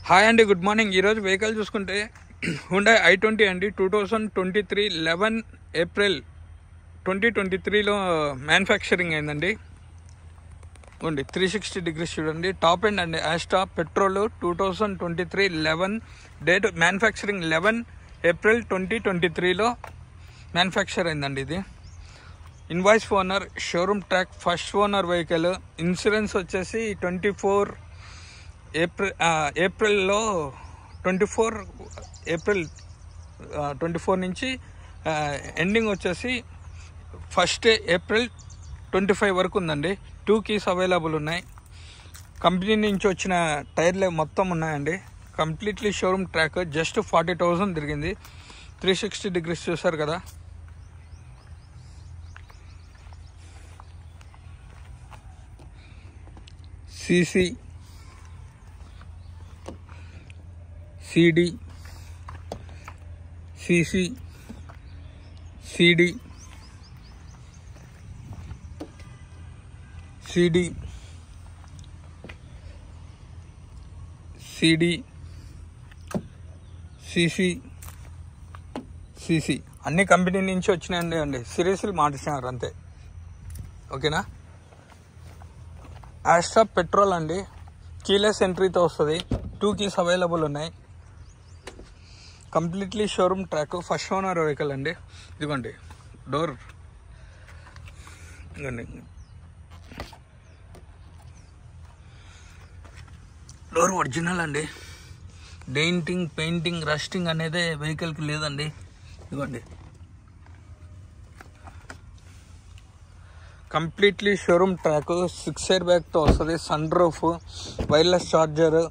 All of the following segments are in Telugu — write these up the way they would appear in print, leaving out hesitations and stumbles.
హాయ్ అండి, గుడ్ మార్నింగ్. ఈరోజు వెహికల్ చూసుకుంటే హుండాయ్ i20 అండి. 2023 11 ఏప్రిల్ 2023లో మ్యానుఫ్యాక్చరింగ్ అయిందండి. 360 డిగ్రీస్ చూడండి. టాప్ ఎండ్ అండి. Astra petrol 2023 11 date manufacturing 11 April 2023లో మ్యానుఫ్యాక్చర్ అయిందండి. ఇది invoice owner, showroom track, first owner vehicle. Insurance వచ్చేసి 24 ఏప్రిల్లో 24 ఏప్రిల్ 24 నుంచి ఎండింగ్ వచ్చేసి 1 ఏప్రిల్ 25 వరకు ఉందండి. 2 కీస్ అవైలబుల్ ఉన్నాయి. కంపెనీ నుంచి వచ్చిన టైర్లే మొత్తం ఉన్నాయండి. Completely showroom track. జస్ట్ 40,000 తిరిగింది. 360 డిగ్రీస్ చూసారు కదా. CC, CD, CC, CD, CD, CD, CC, CC అన్ని కంపెనీ నుంచి వచ్చినాయండి అండి. సిరీస్లు మార్చినారు అంతే. ఓకేనా. ఆస్ట్రా పెట్రోల్ అండి. కీలెస్ ఎంట్రీతో వస్తుంది. 2 కీస్ అవైలబుల్ ఉన్నాయి. Completely showroom track. First owner vehicle అండి. ఇదిగోండి డోర్, ఇదిగోండి డోర్ ఒరిజినల్ అండి. డెయింటింగ్, పెయింటింగ్, రస్టింగ్ అనేది వెహికల్కి లేదండి. ఇదిగోండి కంప్లీట్లీ షోరూమ్ ట్రాక్. 6 ఎయిర్ బ్యాగ్తో వస్తుంది. Sunroof, wireless charger.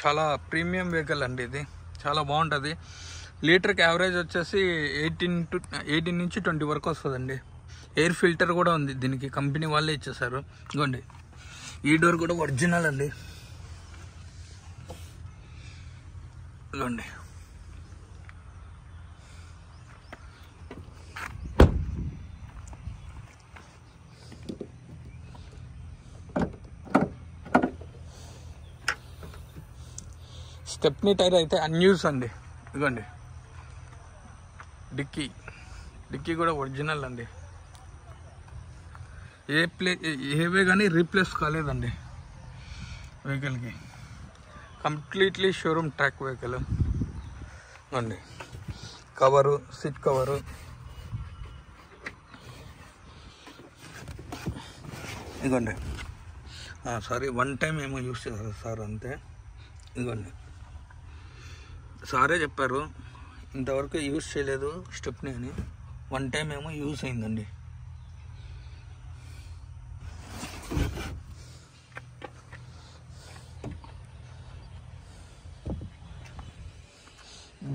చాలా ప్రీమియం వెహికల్ అండి. ఇది చాలా బాగుంటుంది. లీటర్కి యావరేజ్ వచ్చేసి 18 నుంచి 20 వరకు వస్తుందండి. ఎయిర్ ఫిల్టర్ కూడా ఉంది దీనికి. కంపెనీ వాళ్ళే ఇచ్చేసారు. ఇదిగోండి ఈ డోర్ కూడా ఒరిజినల్ అండి. ఇదిగోండి స్టెప్నీ టైర్ అయితే అన్యూస్ అండి. ఇదిగోండి డిక్కీ కూడా ఒరిజినల్ అండి. ఏవే కానీ రీప్లేస్ కాలేదండి వెహికల్కి. కంప్లీట్లీ షోరూమ్ ట్రాక్ వెహికల్ అండి. కవరు, సీట్ కవరు, ఇదిగోండి. సారీ, 1 టైం ఏమో యూస్ చేశారు సార్ అంతే. ఇదిగోండి సారే చెప్పారు ఇంతవరకు యూజ్ చేయలేదు స్టెప్నీ అని. 1 టైం ఏమో యూజ్ అయిందండి.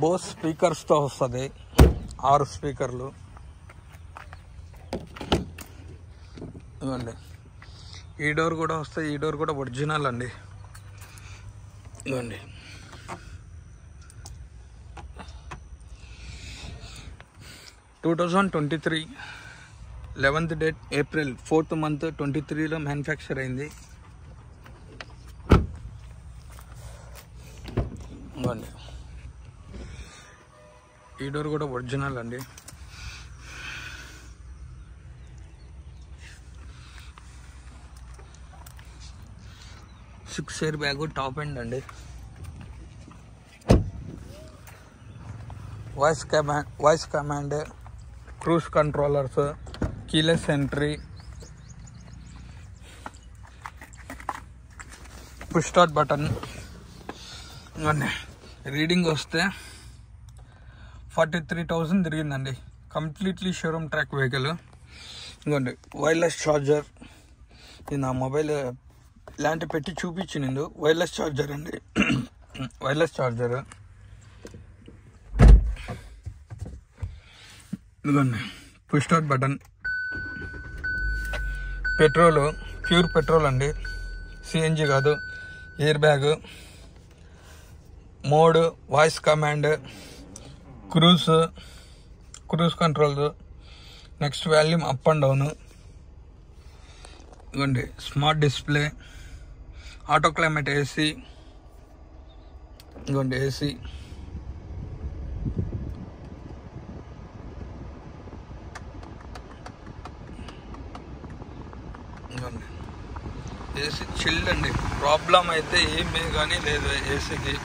బోస్ స్పీకర్స్తో వస్తుంది. 6 స్పీకర్లు. ఇవ్వండి ఈ డోర్ కూడా వస్తాయి. ఈ డోర్ కూడా ఒరిజినల్ అండి. ఇవ్వండి 2023 11th date April 4th month 23లో మ్యానుఫ్యాక్చర్ అయింది. ఇవ్వండి ఈ డోర్ కూడా ఒరిజినల్ అండి. Six air bag, top end అండి. Voice command, cruise controllers, keyless entry, push start button. ఇవన్నీ రీడింగ్ వస్తే 43,000 తిరిగిందండి. Completely showroom track vehicle. ఇదిగోండి వైర్లెస్ ఛార్జర్. ఇది నా మొబైల్ ఇలాంటి పెట్టి చూపించింది. వైర్లెస్ ఛార్జర్ అండి. Wireless charger. ఇదిగోండి push start button. Petrol, pure petrol అండి. సిఎన్జి కాదు. Air bag, mode, voice command, cruise control, next volume up and down. ఇవ్వండి smart display, auto climate AC, ఇదిగోండి ఏసీ, ఇదిగోండి ఏసీ చిల్డ్ అండి, ప్రాబ్లం అయితే ఏమీ కానీ లేదు ఏసీకి.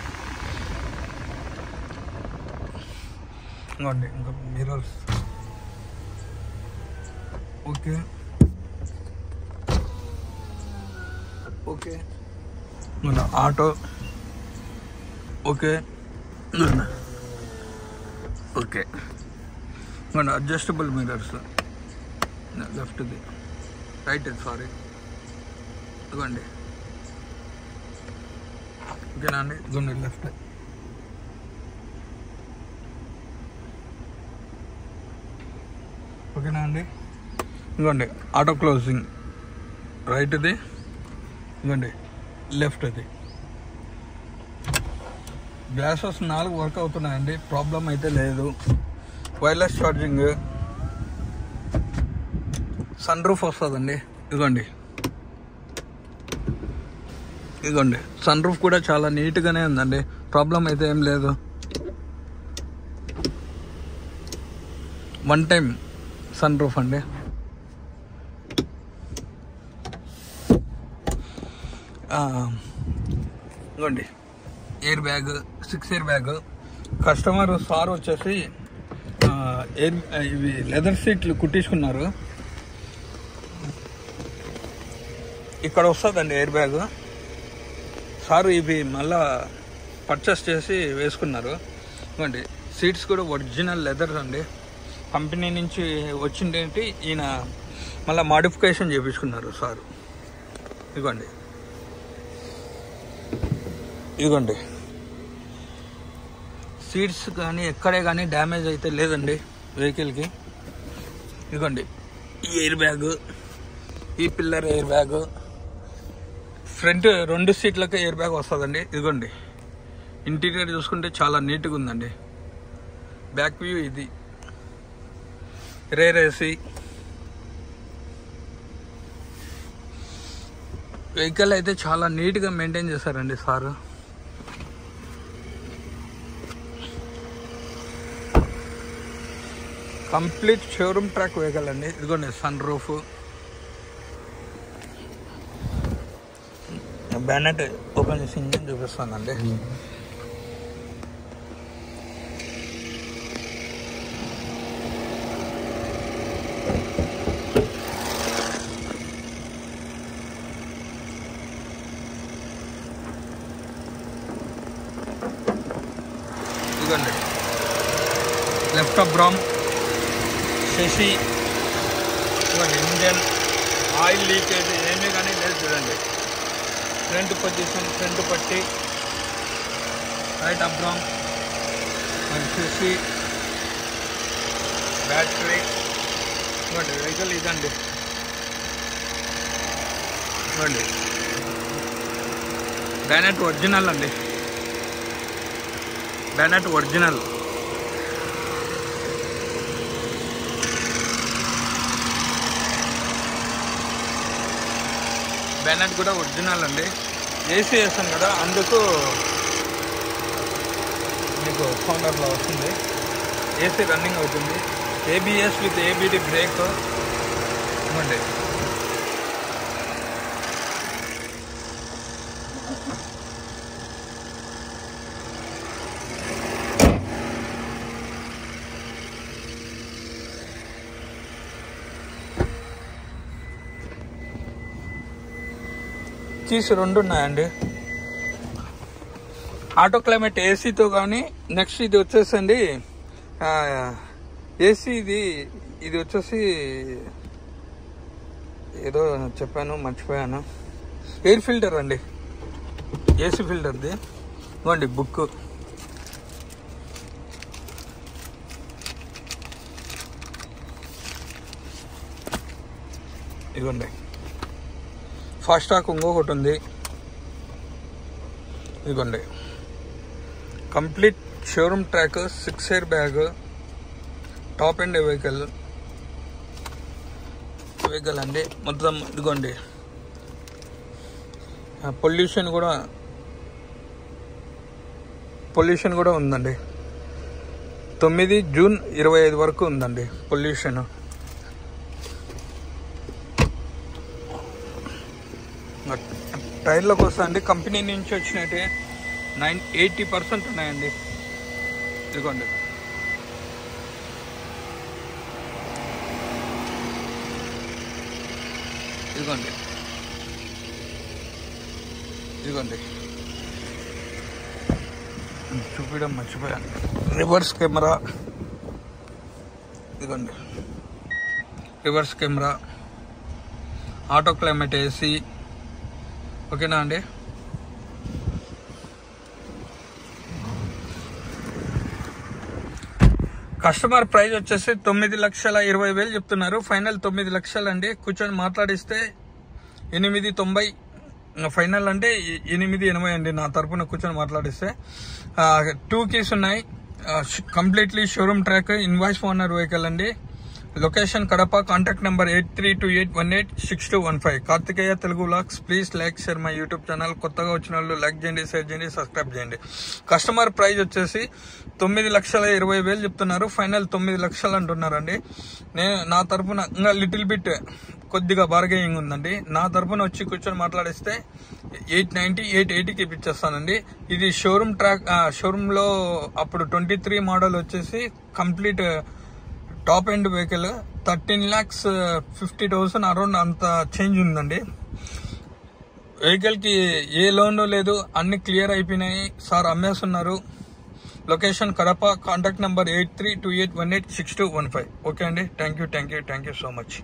ఇదిగోండి ఇంకా mirrors okay okay, auto okay okay, adjustable mirrors, లెఫ్ట్ది రైట్ సారీ, ఇదిగోండి ఓకేనా అండి, ఇదిగోండి లెఫ్ట్, ఓకేనా అండి. ఇదిగోండి ఆటో క్లోజింగ్ రైట్ది, ఇదిగోండి లెఫ్ట్ అది. గ్లాసెస్ 4 వర్క్ అవుతున్నాయండి, ప్రాబ్లం అయితే లేదు. వైర్లెస్ ఛార్జింగ్, సన్ రూఫ్ వస్తుందండి, ఇదిగోండి ఇదిగోండి సన్ రూఫ్ కూడా చాలా నీట్గానే ఉందండి, ప్రాబ్లం అయితే ఏం లేదు. 1 టైం సన్ రూఫ్ అండి. ఇదిగోండి air bag, 6 air bag. Customer sir వచ్చేసి ఇవి లెదర్ సీట్లు కుట్టించుకున్నారు, ఇక్కడ వస్తుందండి ఎయిర్ బ్యాగ్. సారు ఇవి మళ్ళా పర్చేస్ చేసి వేసుకున్నారు. ఇదిగోండి సీట్స్ కూడా ఒరిజినల్ లెదర్ అండి, కంపెనీ నుంచి వచ్చిందేంటి, ఈయన మళ్ళీ మాడిఫికేషన్ చేయించుకున్నారు సారు. ఇదిగోండి ఇదిగోండి సీట్స్ కానీ ఎక్కడే కానీ డ్యామేజ్ అయితే లేదండి వెహికల్కి. ఇదిగోండి ఈ ఎయిర్ బ్యాగ్, ఈ పిల్లర్ ఎయిర్ బ్యాగ్, ఫ్రంట్ 2 సీట్లకి ఎయిర్ బ్యాగ్ వస్తుందండి. ఇదిగోండి ఇంటీరియర్ చూసుకుంటే చాలా నీట్గా ఉందండి. బ్యాక్ వ్యూ ఇది, రేర్ ఏసీ. వెహికల్ అయితే చాలా నీట్గా మెయింటైన్ చేశారండి sir. Complete showroom track vehicle అండి. ఇదిగోండి సన్ రూఫ్, బ్యానెట్ ఓపెన్ చేసి ఇంజిన్ చూపిస్తానండి. ఇదిగోండి లెఫ్ట్ ఆఫ్ బ్రౌన్ శశి, ఇదిగోండి ఇంజన్ ఆయిల్ లీకేజ్ ఏమీ కానీ లేదు చూడండి. ఫ్రంట్ పొజిషన్, ఫ్రంట్ పట్టి, రైట్ అప్ బ్రౌన్ శశి, బ్యాటరీ. ఇదిగోండి వెహికల్ ఇదండి, ఇదిగోండి బ్యానెట్ ఒరిజినల్ అండి, బ్యానెట్ ఒరిజినల్. బ్యానెట్ కూడా ఒరిజినల్ అండి. ఏసీ వేసాం కదా, అందుకు మీకు సౌండర్లో వస్తుంది. ఏసీ రన్నింగ్ అవుతుంది. ABS with EBD brake. ఇవ్వండి కీస్ 2 ఉన్నాయండి. ఆటో క్లైమేట్ ఏసీతో కానీ, నెక్స్ట్ ఇది వచ్చేసండి ఏసీ ఇది వచ్చేసి ఏదో చెప్పాను మర్చిపోయాను, ఎయిర్ ఫిల్టర్ అండి, ఏసీ ఫిల్టర్ది. ఇవ్వండి బుక్, ఇదిగోండి ఫాస్టాగ్ ఇంకొకటి ఉంది. ఇదిగోండి complete showroom track, 6 air bag, top end vehicle అండి మొత్తం. ఇదిగోండి పొల్యూషన్ కూడా ఉందండి. 9 జూన్ 25 వరకు ఉందండి పొల్యూషన్. టైర్లకు వస్తా అండి, కంపెనీ నుంచి వచ్చినట్టే 80% ఉన్నాయండి. ఇదిగోండి, ఇదిగోండి, ఇదిగోండి, చూపించడం మర్చిపోయాను. రివర్స్ కెమెరా, ఇదిగోండి reverse camera, auto climate AC. ఓకేనా అండి? కస్టమర్ ప్రైస్ వచ్చేసి 9,20,000 చెప్తున్నారు. ఫైనల్ 9 లక్షలు అండి. కూర్చొని మాట్లాడిస్తే 890 ఫైనల్ అంటే 880 అండి నా తరపున కూర్చొని మాట్లాడిస్తే. 2 keys ఉన్నాయి. Completely showroom track, invoice owner vehicle అండి. Location Kadapa. Contact number 8328186215. Karthikeya Telugu vlogs. Please like, share my YouTube channel. కొత్తగా వచ్చిన వాళ్ళు లైక్ చేయండి, షేర్ చేయండి, సబ్స్క్రైబ్ చేయండి. కస్టమర్ ప్రైస్ వచ్చేసి 9,20,000 చెప్తున్నారు. ఫైనల్ 9 లక్షలు అంటున్నారండి. నా తరపున ఇంకా లిటిల్ బిట్ కొద్దిగా బార్గెనింగ్ ఉందండి. నా తరపున వచ్చి కూర్చొని మాట్లాడిస్తే 890, 880కి ఇప్పించేస్తానండి. ఇది షోరూమ్ ట్రాక్. షోరూమ్ లో అప్పుడు 23 మోడల్ వచ్చేసి complete top end vehicle. 13,50,000 around అంత చేంజ్ ఉందండి. వెహికల్ కి ఏ లోన్ లేదు, అన్ని క్లియర్ అయిపోయినాయి. సార్ అమ్మేస్తున్నారు. Location Kadapa. Contact number 8328186215. Okay అండి. Thank you so much.